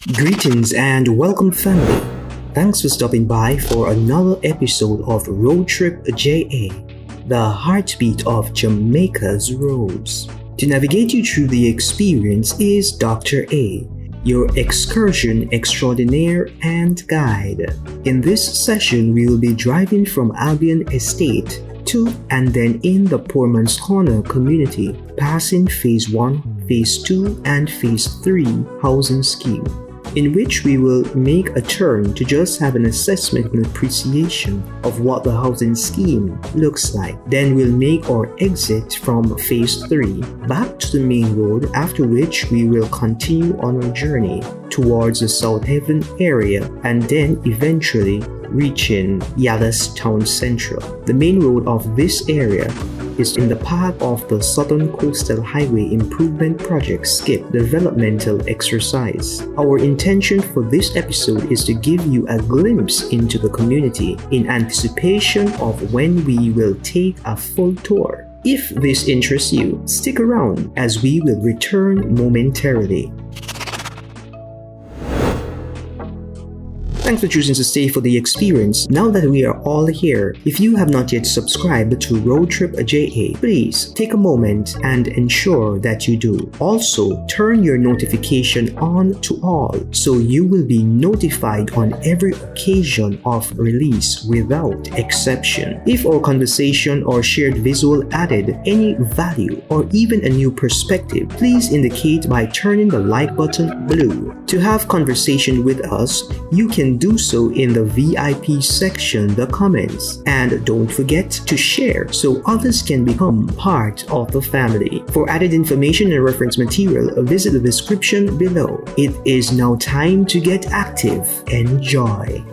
Greetings and welcome, family. Thanks for stopping by for another episode of RoadTripJA, the heartbeat of Jamaica's roads. To navigate you through the experience is Dr. A, your excursion extraordinaire and guide. In this session, we will be driving from Albion Estate to and then in the Poor Man's Corner community, passing Phase 1, Phase 2, and Phase 3 housing scheme, in which we will make a turn to just have an assessment and appreciation of what the housing scheme looks like. Then we'll make our exit from Phase 3 back to the main road, after which we will continue on our journey towards the South Haven area and then eventually reaching Yallahs Town Central. The main road of this area is in the path of the Southern Coastal Highway Improvement Project SKIP developmental exercise. Our intention for this episode is to give you a glimpse into the community in anticipation of when we will take a full tour. If this interests you, stick around as we will return momentarily. Thanks for choosing to stay for the experience. Now that we are all here, if you have not yet subscribed to RoadTripJA, please take a moment and ensure that you do. Also, turn your notification on to all so you will be notified on every occasion of release without exception. If our conversation or shared visual added any value or even a new perspective, please indicate by turning the like button blue. To have conversation with us, you can do so in the VIP section, the comments, and don't forget to share so others can become part of the family. For added information and reference material, visit the description below. It is now time to get active. Enjoy.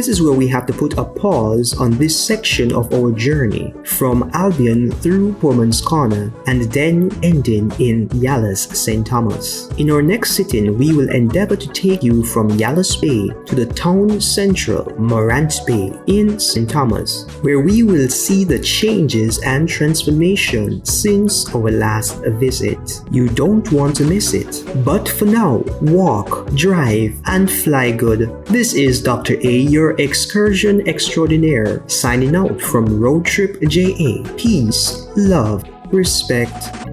This is where we have to put a pause on this section of our journey from Albion through Poorman's Corner and then ending in Yallahs, St. Thomas. In our next sitting, we will endeavor to take you from Yallahs Bay to the town central Morant Bay in St. Thomas, where we will see the changes and transformation since our last visit. You don't want to miss it. But for now, walk, drive, and fly good. This is Dr. A, your excursion extraordinaire, signing out from RoadTripJA. Peace, love, respect,